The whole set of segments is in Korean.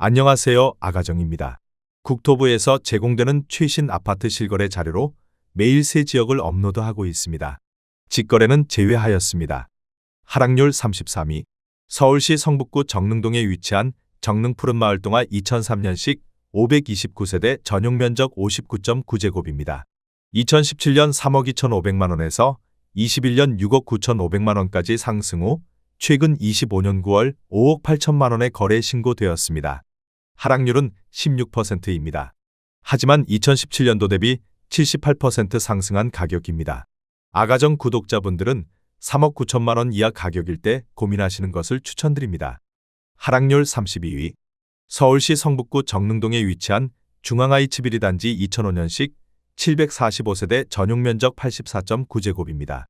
안녕하세요, 아가정입니다. 국토부에서 제공되는 최신 아파트 실거래 자료로 매일 새 지역을 업로드하고 있습니다. 직거래는 제외하였습니다. 하락률 33위. 서울시 성북구 정릉동에 위치한 정릉 푸른마을 동화 2003년식 529세대 전용 면적 59.9제곱입니다. 2017년 3억 2,500만 원에서 21년 6억 9,500만 원까지 상승 후 최근 25년 9월 5억 8천만 원에 거래 신고되었습니다. 하락률은 16%입니다. 하지만 2017년도 대비 78% 상승한 가격입니다. 아가정 구독자분들은 3억 9천만 원 이하 가격일 때 고민하시는 것을 추천드립니다. 하락률 32위. 서울시 성북구 정릉동에 위치한 중앙아이츠비리 단지 2005년식 745세대 전용 면적 84.9제곱입니다.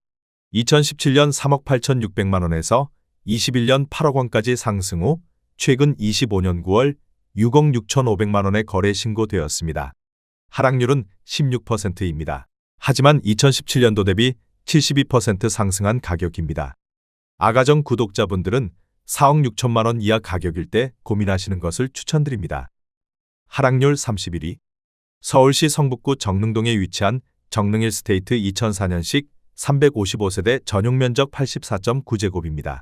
2017년 3억 8,600만 원에서 21년 8억 원까지 상승 후 최근 25년 9월 6억 6,500만 원에 거래 신고되었습니다. 하락률은 16%입니다. 하지만 2017년도 대비 72% 상승한 가격입니다. 아가정 구독자분들은 4억 6천만 원 이하 가격일 때 고민하시는 것을 추천드립니다. 하락률 31위. 서울시 성북구 정릉동에 위치한 정릉힐스테이트 2004년식 355세대 전용 면적 84.9제곱입니다.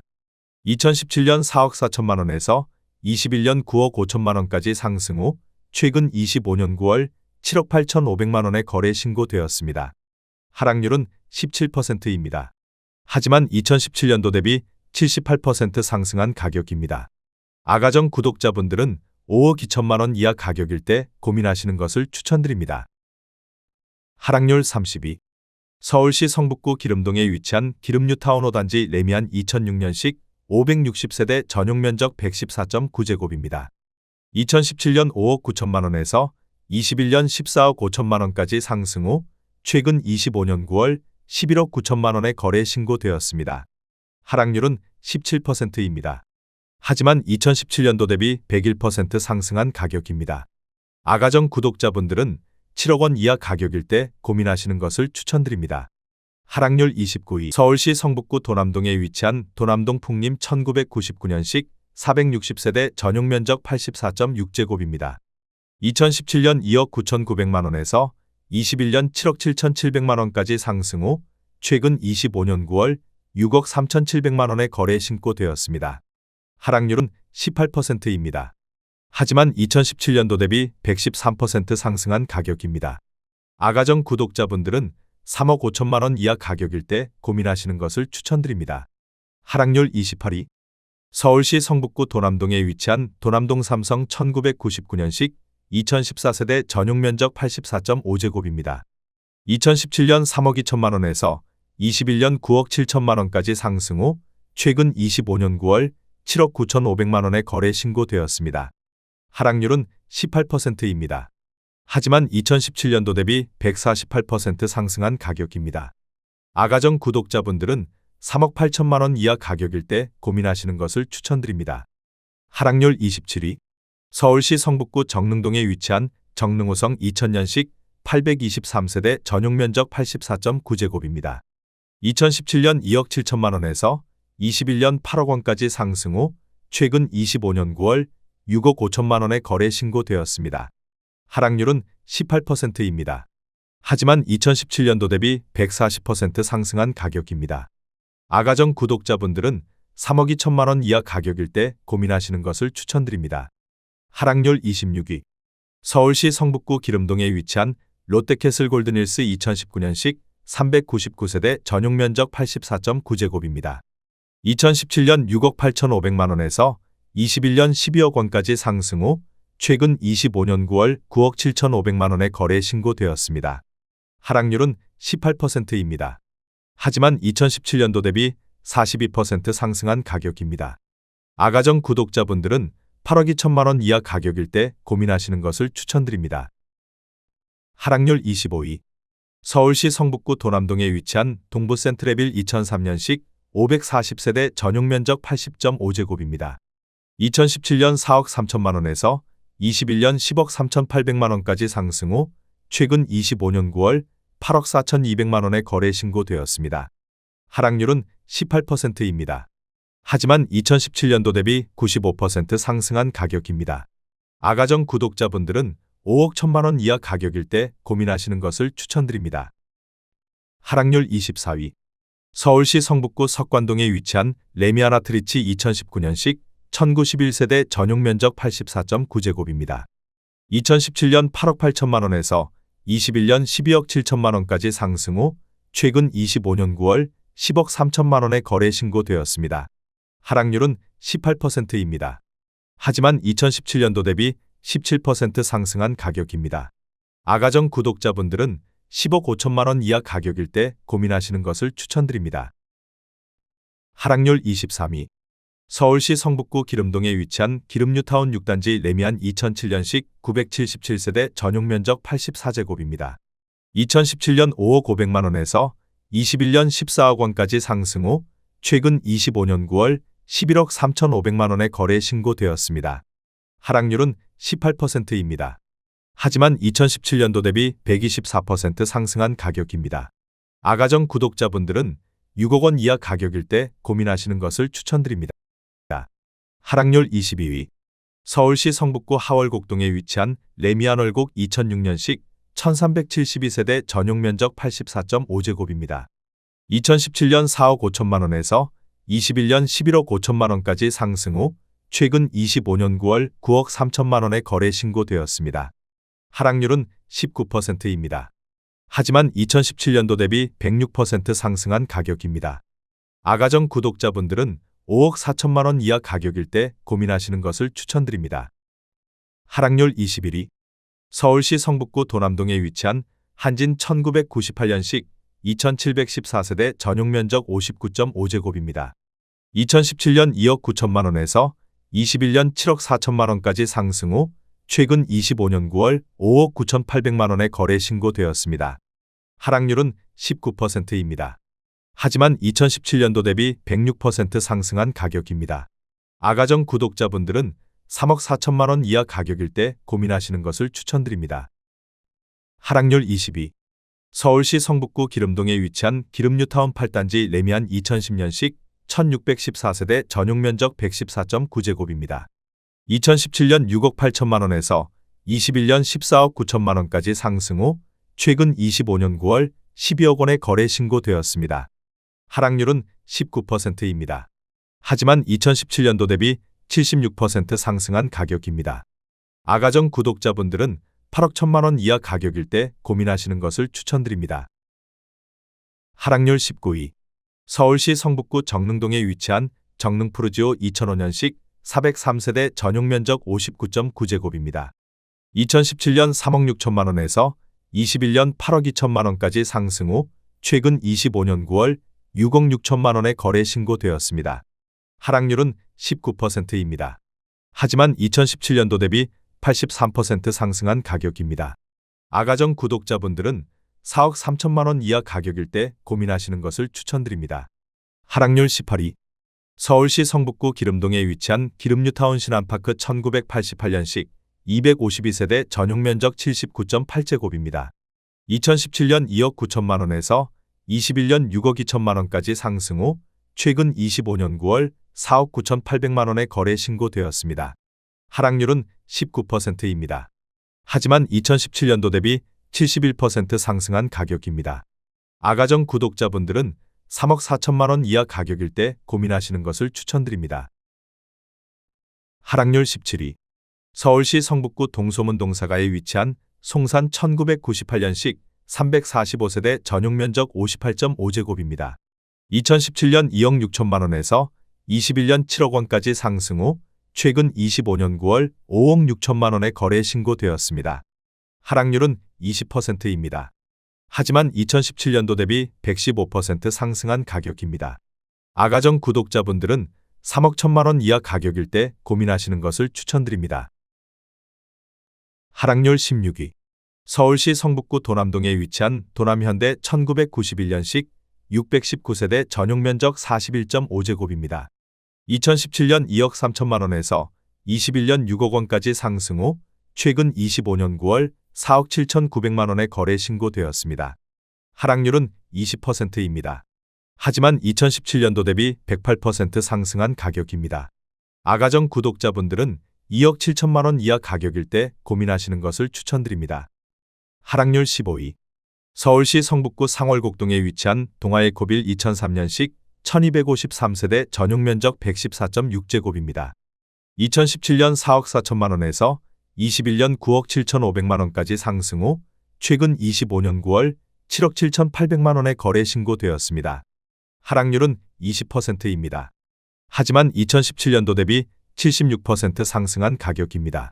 2017년 4억 4천만 원에서 21년 9억 5천만 원까지 상승 후 최근 25년 9월 7억 8,500만 원에 거래 신고되었습니다. 하락률은 17%입니다. 하지만 2017년도 대비 78% 상승한 가격입니다. 아가정 구독자분들은 5억 2천만 원 이하 가격일 때 고민하시는 것을 추천드립니다. 하락률 30위. 서울시 성북구 기름동에 위치한 기름뉴타운 5단지 레미안 2006년식 560세대 전용 면적 114.9제곱입니다. 2017년 5억 9천만 원에서 21년 14억 5천만 원까지 상승 후 최근 25년 9월 11억 9천만 원에 거래 신고되었습니다. 하락률은 17%입니다. 하지만 2017년도 대비 101% 상승한 가격입니다. 아가정 구독자분들은 7억 원 이하 가격일 때 고민하시는 것을 추천드립니다. 하락률 29위. 서울시 성북구 도남동에 위치한 도남동 풍림 1999년식 460세대 전용 면적 84.6제곱입니다. 2017년 2억 9,900만 원에서 21년 7억 7,700만 원까지 상승 후 최근 25년 9월 6억 3,700만 원에 거래 신고되었습니다. 하락률은 18%입니다. 하지만 2017년도 대비 113% 상승한 가격입니다. 아가정 구독자분들은 3억 5천만 원 이하 가격일 때 고민하시는 것을 추천드립니다. 하락률 28위. 서울시 성북구 도남동에 위치한 도남동 삼성 1999년식 2014세대 전용 면적 84.5제곱입니다. 2017년 3억 2천만 원에서 21년 9억 7천만 원까지 상승 후 최근 25년 9월 7억 9,500만 원에 거래 신고되었습니다. 하락률은 18%입니다. 하지만 2017년도 대비 148% 상승한 가격입니다. 아가정 구독자분들은 3억 8천만 원 이하 가격일 때 고민하시는 것을 추천드립니다. 하락률 27위. 서울시 성북구 정릉동에 위치한 정릉호성 2000년식 823세대 전용 면적 84.9제곱입니다. 2017년 2억 7천만 원에서 21년 8억 원까지 상승 후 최근 25년 9월 6억 5천만 원에 거래 신고되었습니다. 하락률은 18%입니다. 하지만 2017년도 대비 140% 상승한 가격입니다. 아가정 구독자분들은 3억 2천만 원 이하 가격일 때 고민하시는 것을 추천드립니다. 하락률 26위. 서울시 성북구 기름동에 위치한 롯데캐슬 골든힐스 2019년식 399세대 전용 면적 84.9제곱입니다. 2017년 6억 8,500만 원에서 21년 12억 원까지 상승 후 최근 25년 9월 9억 7,500만 원에 거래 신고되었습니다. 하락률은 18%입니다. 하지만 2017년도 대비 42% 상승한 가격입니다. 아가정 구독자분들은 8억 2천만 원 이하 가격일 때 고민하시는 것을 추천드립니다. 하락률 25위. 서울시 성북구 도남동에 위치한 동부센트레빌 2003년식 540세대 전용 면적 80.5제곱입니다. 2017년 4억 3천만 원에서 21년 10억 3,800만 원까지 상승 후 최근 25년 9월 8억 4,200만 원에 거래 신고되었습니다. 하락률은 18%입니다. 하지만 2017년도 대비 95% 상승한 가격입니다. 아가정 구독자분들은 5억 1천만 원 이하 가격일 때 고민하시는 것을 추천드립니다. 하락률 24위. 서울시 성북구 석관동에 위치한 레미아나트리치 2019년식 1091세대 전용 면적 84.9제곱입니다. 2017년 8억 8천만 원에서 21년 12억 7천만 원까지 상승 후 최근 25년 9월 10억 3천만 원에 거래 신고되었습니다. 하락률은 18%입니다. 하지만 2017년도 대비 17% 상승한 가격입니다. 아가정 구독자분들은 10억 5천만 원 이하 가격일 때 고민하시는 것을 추천드립니다. 하락률 23위. 서울시 성북구 기름동에 위치한 기름뉴타운 6단지 레미안 2007년식 977세대 전용 면적 84제곱입니다. 2017년 5억 500만 원에서 21년 14억 원까지 상승 후 최근 25년 9월 11억 3,500만 원에 거래 신고되었습니다. 하락률은 18%입니다. 하지만 2017년도 대비 124% 상승한 가격입니다. 아가정 구독자분들은 6억 원 이하 가격일 때 고민하시는 것을 추천드립니다. 하락률 22위. 서울시 성북구 하월곡동에 위치한 레미안월곡 2006년식 1372세대 전용 면적 84.5제곱입니다. 2017년 4억 5천만 원에서 21년 11억 5천만 원까지 상승 후 최근 25년 9월 9억 3천만 원에 거래 신고되었습니다. 하락률은 19%입니다. 하지만 2017년도 대비 106% 상승한 가격입니다. 아가정 구독자분들은 5억 4천만 원 이하 가격일 때 고민하시는 것을 추천드립니다. 하락률 21위. 서울시 성북구 도남동에 위치한 한진 1998년식 2714세대 전용 면적 59.5제곱입니다. 2017년 2억 9천만 원에서 21년 7억 4천만 원까지 상승 후 최근 25년 9월 5억 9,800만 원에 거래 신고되었습니다. 하락률은 19%입니다. 하지만 2017년도 대비 106% 상승한 가격입니다. 아가정 구독자분들은 3억 4천만 원 이하 가격일 때 고민하시는 것을 추천드립니다. 하락률 22. 서울시 성북구 기름동에 위치한 기름뉴타운 8단지 레미안 2010년식 1614세대 전용 면적 114.9제곱입니다. 2017년 6억 8천만 원에서 21년 14억 9천만 원까지 상승 후 최근 25년 9월 12억 원에 거래 신고되었습니다. 하락률은 19%입니다. 하지만 2017년도 대비 76% 상승한 가격입니다. 아가정 구독자분들은 8억 1천만 원 이하 가격일 때 고민하시는 것을 추천드립니다. 하락률 19위. 서울시 성북구 정릉동에 위치한 정릉푸르지오 2005년식 403세대 전용 면적 59.9제곱입니다. 2017년 3억 6천만 원에서 21년 8억 2천만 원까지 상승 후 최근 25년 9월 6억 6천만 원에 거래 신고되었습니다. 하락률은 19%입니다. 하지만 2017년도 대비 83% 상승한 가격입니다. 아가정 구독자분들은 4억 3천만 원 이하 가격일 때 고민하시는 것을 추천드립니다. 하락률 18위. 서울시 성북구 기름동에 위치한 기름뉴타운 신안파크 1988년식 252세대 전용 면적 79.8제곱입니다. 2017년 2억 9천만 원에서 21년 6억 2천만 원까지 상승 후 최근 25년 9월 4억 9,800만 원에 거래 신고되었습니다. 하락률은 19%입니다. 하지만 2017년도 대비 71% 상승한 가격입니다. 아가정 구독자분들은 3억 4천만 원 이하 가격일 때 고민하시는 것을 추천드립니다. 하락률 17위. 서울시 성북구 동소문 동사가에 위치한 송산 1998년식 345세대 전용 면적 58.5제곱입니다. 2017년 2억 6천만 원에서 21년 7억 원까지 상승 후 최근 25년 9월 5억 6천만 원에 거래 신고되었습니다. 하락률은 20%입니다. 하지만 2017년도 대비 115% 상승한 가격입니다. 아가정 구독자분들은 3억 1천만 원 이하 가격일 때 고민하시는 것을 추천드립니다. 하락률 16위. 서울시 성북구 도남동에 위치한 도남현대 1991년식 619세대 전용 면적 41.5제곱입니다. 2017년 2억 3천만 원에서 21년 6억 원까지 상승 후 최근 25년 9월 4억 7,900만 원에 거래 신고되었습니다. 하락률은 20%입니다. 하지만 2017년도 대비 108% 상승한 가격입니다. 아가정 구독자분들은 2억 7천만 원 이하 가격일 때 고민하시는 것을 추천드립니다. 하락률 15위. 서울시 성북구 상월곡동에 위치한 동아에코빌 2003년식 1253세대 전용 면적 114.6제곱입니다. 2017년 4억 4천만 원에서 21년 9억 7,500만 원까지 상승 후 최근 25년 9월 7억 7,800만 원에 거래 신고되었습니다. 하락률은 20%입니다. 하지만 2017년도 대비 76% 상승한 가격입니다.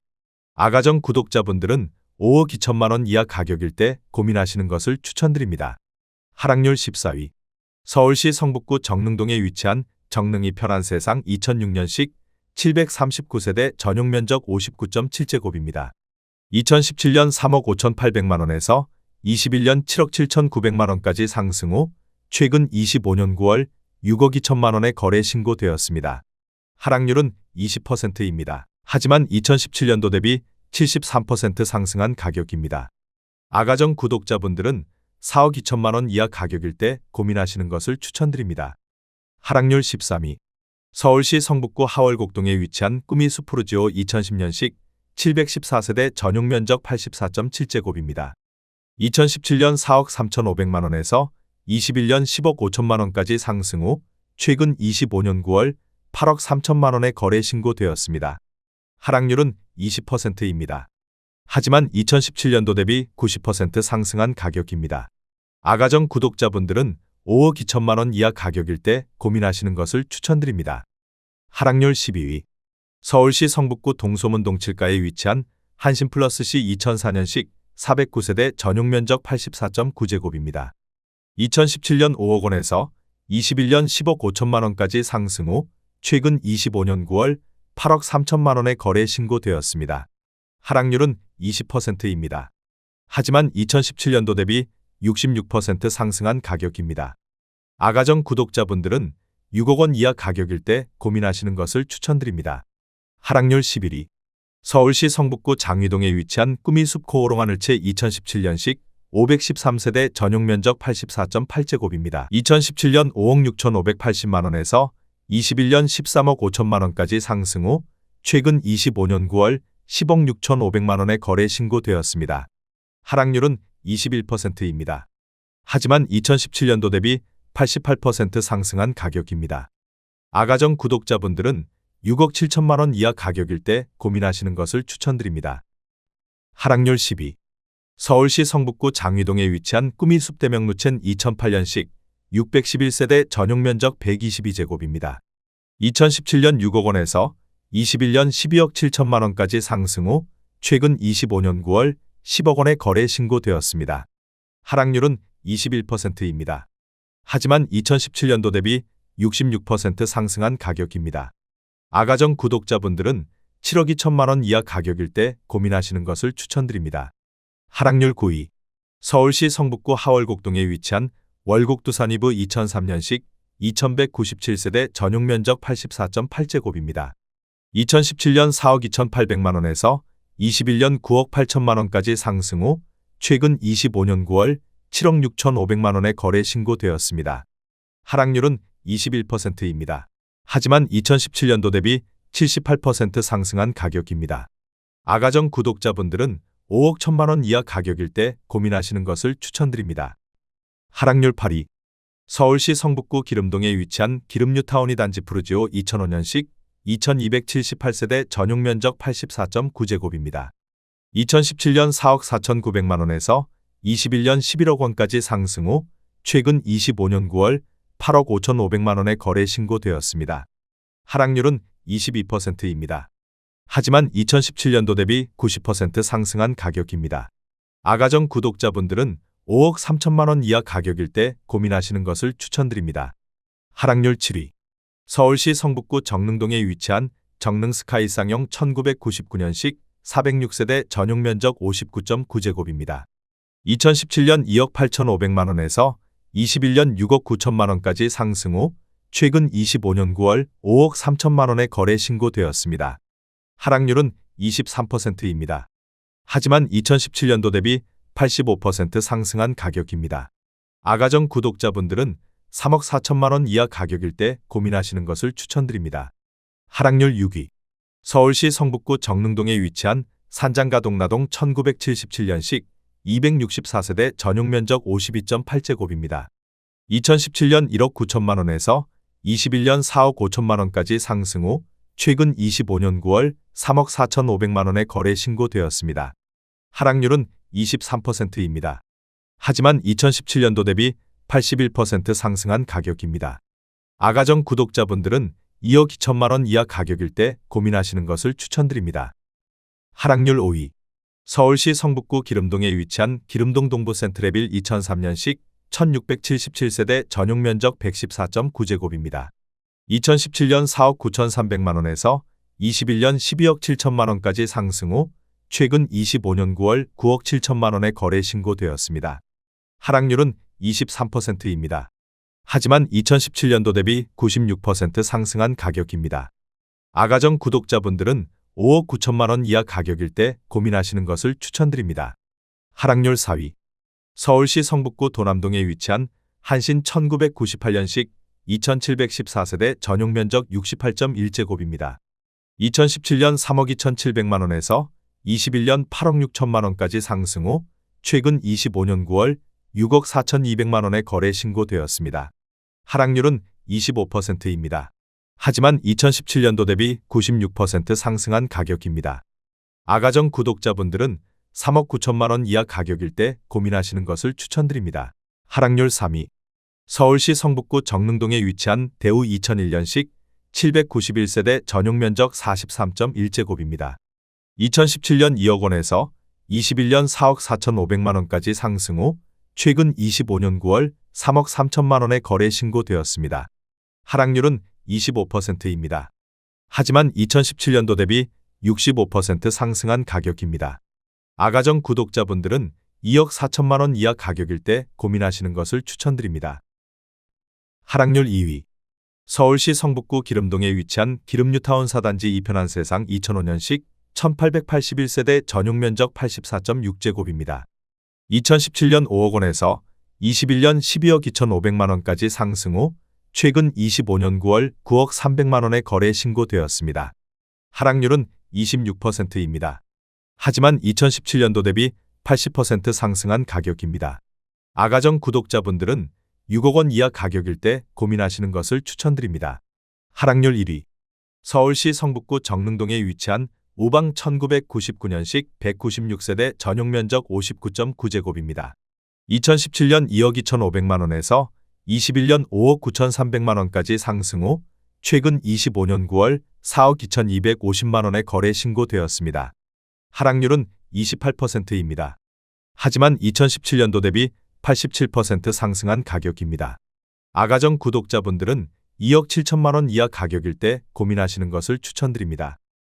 아가정 구독자분들은 5억 2천만 원 이하 가격일 때 고민하시는 것을 추천드립니다. 하락률 14위. 서울시 성북구 정릉동에 위치한 정릉이 편한 세상 2006년식 739세대 전용 면적 59.7제곱입니다. 2017년 3억 5,800만 원에서 21년 7억 7,900만 원까지 상승 후 최근 25년 9월 6억 2천만 원에 거래 신고되었습니다. 하락률은 20%입니다. 하지만 2017년도 대비 73% 상승한 가격입니다. 아가정 구독자분들은 4억 2천만 원 이하 가격일 때 고민하시는 것을 추천드립니다. 하락률 13위. 서울시 성북구 하월곡동에 위치한 꾸미 수프루지오 2010년식 714세대 전용 면적 84.7제곱입니다. 2017년 4억 3,500만 원에서 21년 10억 5천만 원까지 상승 후 최근 25년 9월 8억 3천만 원에 거래 신고되었습니다. 하락률은 20%입니다. 하지만 2017년도 대비 90% 상승한 가격입니다. 아가정 구독자분들은 5억 2천만 원 이하 가격일 때 고민하시는 것을 추천드립니다. 하락률 12위. 서울시 성북구 동소문동 7가에 위치한 한신플러스시 2004년식 409세대 전용 면적 84.9제곱입니다. 2017년 5억 원에서 21년 10억 5천만 원까지 상승 후 최근 25년 9월 8억 3천만 원에 거래 신고되었습니다. 하락률은 20%입니다. 하지만 2017년도 대비 66% 상승한 가격입니다. 아가정 구독자분들은 6억 원 이하 가격일 때 고민하시는 것을 추천드립니다. 하락률 11위. 서울시 성북구 장위동에 위치한 꾸미숲 코오롱 하늘채 2017년식 513세대 전용 면적 84.8제곱입니다. 2017년 5억 6,580만 원에서 21년 13억 5천만 원까지 상승 후 최근 25년 9월 10억 6,500만 원에 거래 신고되었습니다. 하락률은 21%입니다. 하지만 2017년도 대비 88% 상승한 가격입니다. 아가정 구독자분들은 6억 7천만 원 이하 가격일 때 고민하시는 것을 추천드립니다. 하락률 10위. 서울시 성북구 장위동에 위치한 꾸미숲 대명루첸 2008년식 611세대 전용 면적 122제곱입니다. 2017년 6억 원에서 21년 12억 7천만 원까지 상승 후 최근 25년 9월 10억 원에 거래 신고되었습니다. 하락률은 21%입니다. 하지만 2017년도 대비 66% 상승한 가격입니다. 아가정 구독자분들은 7억 2천만 원 이하 가격일 때 고민하시는 것을 추천드립니다. 하락률 9위. 서울시 성북구 하월곡동에 위치한 월곡두산이브 2003년식 2197세대 전용 면적 84.8제곱입니다. 2017년 4억 2,800만 원에서 21년 9억 8천만 원까지 상승 후 최근 25년 9월 7억 6,500만 원에 거래 신고되었습니다. 하락률은 21%입니다. 하지만 2017년도 대비 78% 상승한 가격입니다. 아가정 구독자분들은 5억 1천만 원 이하 가격일 때 고민하시는 것을 추천드립니다. 하락률 8위. 서울시 성북구 기름동에 위치한 기름뉴타운이 단지 푸르지오 2005년식 2278세대 전용 면적 84.9제곱입니다. 2017년 4억 4,900만 원에서 21년 11억 원까지 상승 후 최근 25년 9월 8억 5,500만 원에 거래 신고되었습니다. 하락률은 22%입니다. 하지만 2017년도 대비 90% 상승한 가격입니다. 아가정 구독자분들은 5억 3천만 원 이하 가격일 때 고민하시는 것을 추천드립니다. 하락률 7위. 서울시 성북구 정릉동에 위치한 정릉 스카이 쌍용 1999년식 406세대 전용 면적 59.9제곱입니다. 2017년 2억 8,500만 원에서 21년 6억 9천만 원까지 상승 후 최근 25년 9월 5억 3천만 원에 거래 신고되었습니다. 하락률은 23%입니다. 하지만 2017년도 대비 85% 상승한 가격입니다. 아가정 구독자분들은 3억 4천만 원 이하 가격일 때 고민하시는 것을 추천드립니다. 하락률 6위. 서울시 성북구 정릉동에 위치한 산장가동나동 1977년식 264세대 전용면적 52.8제곱입니다. 2017년 1억 9천만 원에서 21년 4억 5천만 원까지 상승 후 최근 25년 9월 3억 4,500만 원에 거래 신고되었습니다. 하락률은 23%입니다. 하지만 2017년도 대비 81% 상승한 가격입니다. 아가정 구독자분들은 2억 2천만 원 이하 가격일 때 고민하시는 것을 추천드립니다. 하락률 5위. 서울시 성북구 기름동에 위치한 기름동 동부센트레빌 2003년식 1677세대 전용면적 114.9제곱입니다. 2017년 4억 9,300만 원에서 21년 12억 7천만 원까지 상승 후 최근 25년 9월 9억 7천만 원에 거래 신고되었습니다. 하락률은 23%입니다. 하지만 2017년도 대비 96% 상승한 가격입니다. 아가정 구독자분들은 5억 9천만 원 이하 가격일 때 고민하시는 것을 추천드립니다. 하락률 4위. 서울시 성북구 도남동에 위치한 한신 1998년식 2714세대 전용면적 68.1제곱입니다. 2017년 3억 2,700만 원에서 21년 8억 6천만 원까지 상승 후 최근 25년 9월 6억 4,200만 원에 거래 신고되었습니다. 하락률은 25%입니다. 하지만 2017년도 대비 96% 상승한 가격입니다. 아가정 구독자분들은 3억 9천만 원 이하 가격일 때 고민하시는 것을 추천드립니다. 하락률 3위. 서울시 성북구 정릉동에 위치한 대우 2001년식 791세대 전용면적 43.1제곱입니다. 2017년 2억 원에서 21년 4억 4,500만 원까지 상승 후 최근 25년 9월 3억 3천만 원에 거래 신고되었습니다. 하락률은 25%입니다. 하지만 2017년도 대비 65% 상승한 가격입니다. 아가정 구독자분들은 2억 4천만 원 이하 가격일 때 고민하시는 것을 추천드립니다. 하락률 2위. 서울시 성북구 기름동에 위치한 기름뉴타운 사단지 2편한 세상 2005년식 1881세대 전용면적 84.6제곱입니다. 2017년 5억 원에서 21년 12억 2,500만 원까지 상승 후 최근 25년 9월 9억 300만 원에 거래 신고되었습니다. 하락률은 26%입니다. 하지만 2017년도 대비 80% 상승한 가격입니다. 아가정 구독자분들은 6억 원 이하 가격일 때 고민하시는 것을 추천드립니다. 하락률 1위. 서울시 성북구 정릉동에 위치한 우방 1999년식 196세대 전용면적 59.9제곱입니다. 2017년 2억 2,500만 원에서 21년 5억 9,300만 원까지 상승 후 최근 25년 9월 4억 2,250만 원에 거래 신고되었습니다. 하락률은 28%입니다. 하지만 2017년도 대비 87% 상승한 가격입니다. 아가정 구독자분들은 2억 7천만 원 이하 가격일 때 고민하시는 것을 추천드립니다.